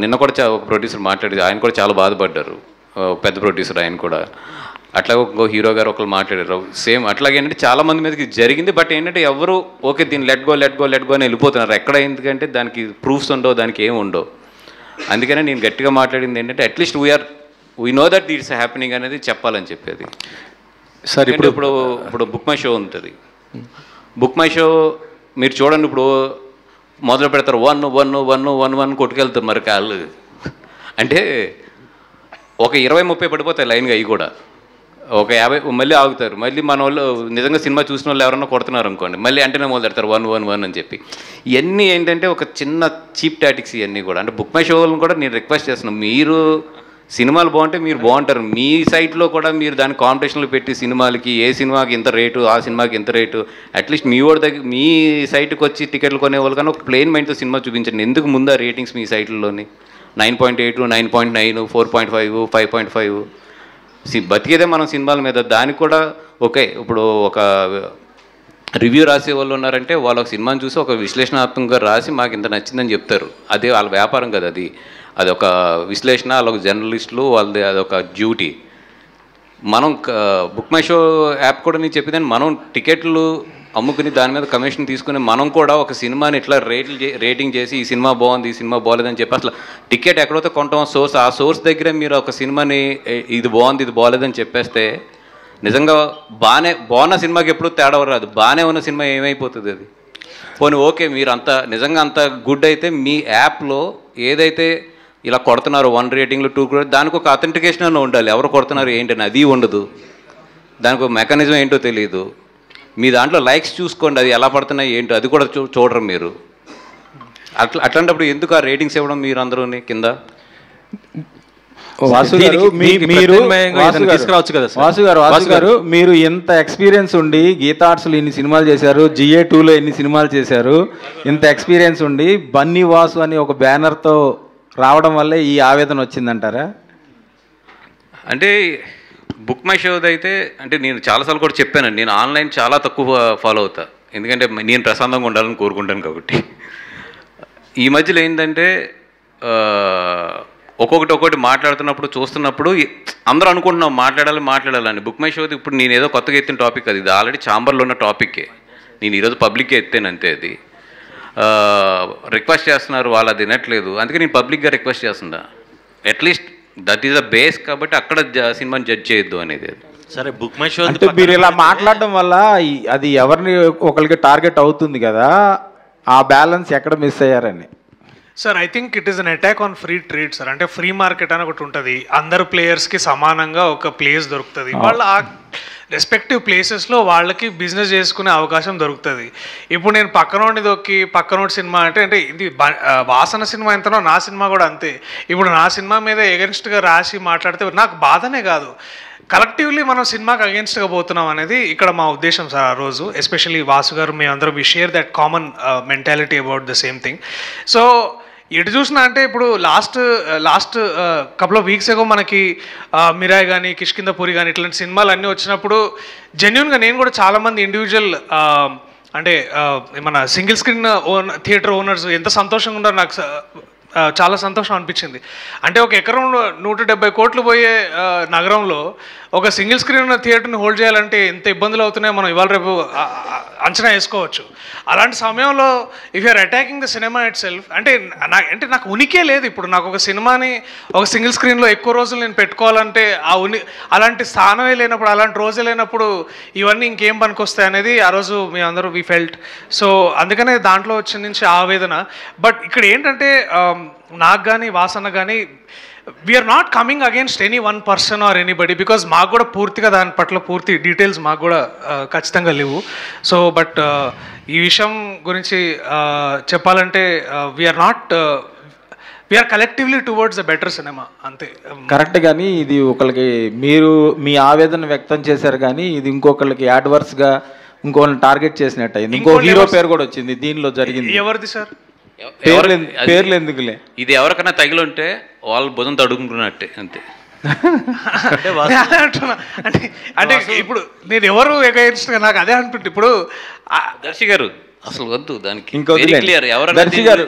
నిన్న కూడా ఒక ప్రొడ్యూసర్ మాట్లాడేది, ఆయన కూడా చాలా బాధపడ్డారు, పెద్ద ప్రొడ్యూసర్ ఆయన కూడా. అట్లా ఇంకో హీరో గారు ఒకరు మాట్లాడారు సేమ్ అట్లాగే. ఏంటంటే చాలామంది మీదకి జరిగింది, బట్ ఏంటంటే ఎవరు ఓకే దీన్ని లెట్ గో అని వెళ్ళిపోతున్నారు. ఎక్కడ ఎందుకంటే దానికి ప్రూఫ్స్ ఉండవు, దానికి ఏమి ఉండవు. అందుకనే నేను గట్టిగా మాట్లాడింది ఏంటంటే at least we know that it's happening అనేది చెప్పాలని చెప్పేది. సరే, ఇప్పుడు బుక్ మై షో ఉంటుంది. బుక్ మై షో మీరు చూడండి, ఇప్పుడు మొదలు పెడతారు 1 కొట్టుకెళ్తారు మరి కాళ్ళు. అంటే ఒక 20-30 పడిపోతాయి లైన్గా, అవి కూడా ఒక 50 మళ్ళీ ఆగుతారు. మళ్ళీ మన వాళ్ళు నిజంగా సినిమా చూసిన వాళ్ళు ఎవరన్నా కొడుతున్నారు అనుకోండి, మళ్ళీ అంటేనే మొదలు పెడతారు 1 అని చెప్పి. ఇవన్నీ ఏంటంటే ఒక చిన్న చీప్ టాటిక్స్ ఇవన్నీ కూడా. అంటే బుక్ మై షోలను కూడా నేను రిక్వెస్ట్ చేస్తున్నాను, మీరు సినిమాలు బాగుంటే మీరు బాగుంటారు, మీ సైట్లో కూడా మీరు దాని కాంపిటీషన్లు పెట్టి సినిమాలకి ఏ సినిమాకి ఇంత రేటు, ఆ సినిమాకి ఇంత రేటు, అట్లీస్ట్ మీ వాడి దగ్గర మీ సైట్కి వచ్చి టికెట్లు కొనేవాళ్ళు కానీ ఒక ప్లెయిన్ మైండ్తో సినిమా చూపించండి. ఎందుకు ముందు ఆ రేటింగ్స్ మీ సైట్లలోని 9.8, 9.9, 4.5, 5.5 బతికేదే మనం సినిమాల మీద. దానికి కూడా ఓకే, ఇప్పుడు ఒక రివ్యూ రాసే వాళ్ళు ఉన్నారంటే వాళ్ళు ఒక సినిమాని చూసి ఒక విశ్లేషణాత్మకంగా రాసి మాకు ఇంత నచ్చిందని చెప్తారు. అదే వాళ్ళ వ్యాపారం కదా, అదొక విశ్లేషణ, వాళ్ళొక జర్నలిస్టులు, వాళ్ళది అదొక డ్యూటీ. మనం బుక్ మై షో యాప్ కూడా నేను చెప్పేదాన్ని, మనం టికెట్లు అమ్ముకుని దాని మీద కమిషన్ తీసుకుని మనం కూడా ఒక సినిమాని ఇట్లా రేటింగ్ చేసి ఈ సినిమా బాగుంది, ఈ సినిమా బాగోలేదని చెప్పి అసలు టికెట్ ఎక్కడైతే కొంటాం సోర్స్, ఆ సోర్స్ దగ్గరే మీరు ఒక సినిమాని ఇది బాగుంది ఇది బాగోలేదని చెప్పేస్తే నిజంగా బాగున్న సినిమాకి ఎప్పుడూ తేడా రాదు. బాగానే ఉన్న సినిమా ఏమైపోతుంది అది. పోనీ ఓకే, మీరు నిజంగా అంత గుడ్ అయితే మీ యాప్లో ఏదైతే ఇలా కొడుతున్నారు 1 రేటింగ్లు 2 దానికి ఒక అథెంటికేషన్ అన్న ఉండాలి. ఎవరు కొడుతున్నారు ఏంటని అది ఉండదు, దానికి ఒక మెకానిజం ఏంటో తెలియదు. మీ దాంట్లో లైక్స్ చూసుకోండి, అది ఎలా పడుతున్నాయి ఏంటో అది కూడా చూడరు మీరు. అట్లాంటప్పుడు ఎందుకు ఆ రేటింగ్స్ ఇవ్వడం మీరు అందరూ కింద? వాసు గారు మీరు ఎంత ఎక్స్పీరియన్స్ ఉండి గీతా ఆర్ట్స్లో ఇన్ని సినిమాలు చేశారు, GA2లో ఎన్ని సినిమాలు చేశారు, ఇంత ఎక్స్పీరియన్స్ ఉండి బన్నీ వాసు అని ఒక బ్యానర్తో రావడం వల్లే ఈ ఆవేదన వచ్చిందంటారా? అంటే బుక్ మై షోది అయితే అంటే నేను చాలాసార్లు కూడా చెప్పానండి, నేను ఆన్లైన్ చాలా తక్కువ ఫాలో అవుతా, ఎందుకంటే నేను ప్రశాంతంగా ఉండాలని కోరుకుంటాను కాబట్టి. ఈ మధ్యలో ఏంటంటే ఒక్కొక్కటి మాట్లాడుతున్నప్పుడు చూస్తున్నప్పుడు అందరూ అనుకుంటున్నాం మాట్లాడాలని. బుక్ మై షోది ఇప్పుడు నేను ఏదో కొత్తగా ఎత్తిన టాపిక్ అది ఆల్రెడీ ఛాంబర్లో ఉన్న టాపిక్కే, నేను ఈరోజు పబ్లిక్గా ఎత్తాను అంతే. అది రిక్వెస్ట్ చేస్తున్నారు, వాళ్ళు అది వినట్లేదు, అందుకే నేను పబ్లిక్గా రిక్వెస్ట్ చేస్తున్నా. At least that is the base, కాబట్టి అక్కడ సినిమాని జడ్జ్ చేయొద్దు అనేది. సరే, బుక్ మై షో అంటే మీరు ఇలా మాట్లాడడం వల్ల అది ఎవరిని ఒకరికి టార్గెట్ అవుతుంది కదా, ఆ బ్యాలెన్స్ ఎక్కడ మిస్ అయ్యారని. Sir, I think it is an attack on free trade sir. అంటే ఫ్రీ మార్కెట్ అని ఒకటి ఉంటుంది, అందరు ప్లేయర్స్కి సమానంగా ఒక ప్లేస్ దొరుకుతుంది, వాళ్ళ ఆ రెస్పెక్టివ్ ప్లేసెస్లో వాళ్ళకి బిజినెస్ చేసుకునే అవకాశం దొరుకుతుంది. ఇప్పుడు నేను పక్కనోడి దొక్కి పక్కనోడి సినిమా అంటే ఇది వాసన సినిమా ఎంతనో నా సినిమా కూడా అంతే. ఇప్పుడు నా సినిమా మీద ఎగెన్స్ట్గా రాసి మాట్లాడితే నాకు బాధనే కాదు, కలెక్టివ్లీ మనం సినిమాకి అగేన్స్ట్గా పోతున్నాం అనేది ఇక్కడ మా ఉద్దేశం సార్. ఆ రోజు ఎస్పెషల్లీ వాసు గారు మేమందరం we share that common mentality about the same thing. So ఎటు చూసినా అంటే ఇప్పుడు last couple of weeks ago మనకి మిరాయ్ కానీ కిష్కిందపురి కానీ ఇట్లాంటి సినిమాలు అన్నీ వచ్చినప్పుడు జెన్యున్గా నేను కూడా చాలామంది ఇండివిజువల్ అంటే మన సింగిల్ స్క్రీన్ థియేటర్ ఓనర్స్ ఎంత సంతోషంగా ఉన్నారో నాకు చాలా సంతోషం అనిపించింది. అంటే ఒక ఎకరంలో 170 కోట్లు పోయే నగరంలో ఒక సింగిల్ స్క్రీన్ థియేటర్ని హోల్డ్ చేయాలంటే ఎంత ఇబ్బందులు అవుతున్నాయో మనం ఇవాళ రేపు అంచనా వేసుకోవచ్చు. అలాంటి సమయంలో if you're attacking the cinema itself అంటే నాకు ఉనికే లేదు. ఇప్పుడు నాకు ఒక సినిమాని ఒక సింగిల్ స్క్రీన్లో ఎక్కువ రోజులు నేను పెట్టుకోవాలంటే అలాంటి స్థానమే లేనప్పుడు, అలాంటి రోజే లేనప్పుడు ఇవన్నీ ఇంకేం పనికొస్తాయి అనేది ఆ రోజు మేము అందరూ వి ఫెల్ట్. సో అందుకనే దాంట్లో వచ్చిన నుంచి ఆవేదన. బట్ ఇక్కడ ఏంటంటే నాకు కానీ వాసన కానీ we're not coming against any one person or anybody, because మాకు కూడా పూర్తిగా దాని పట్ల పూర్తి డీటెయిల్స్ మాకు కూడా ఖచ్చితంగా లేవు. సో బట్ ఈ విషయం గురించి చెప్పాలంటే we're collectively towards the better cinema అంతే. కరెక్ట్. కానీ ఇది ఒకరికి మీరు మీ ఆవేదన వ్యక్తం చేశారు, కానీ ఇది ఇంకొకరికి యాడ్వర్స్గా ఇంకోళ్ళని టార్గెట్ చేసినట్టు అయింది. ఇంకో హీరో పేరు కూడా వచ్చింది దీనిలో జరిగింది. ఎవరిది సార్? పేర్లు ఎందుకులే, ఇది ఎవరికైనా తగిలింటే వాళ్ళు భుజం తడుకుంటున్నట్టే అంతే. అంటే ఇప్పుడు నేను ఎవరు ఎగైన్స్ట్గా నాకు అదే అంటుంటే ఇప్పుడు దర్శి గారు అసలు వద్దు దానికి. ఇంకో క్లియర్ ఎవరైనా దర్శి గారు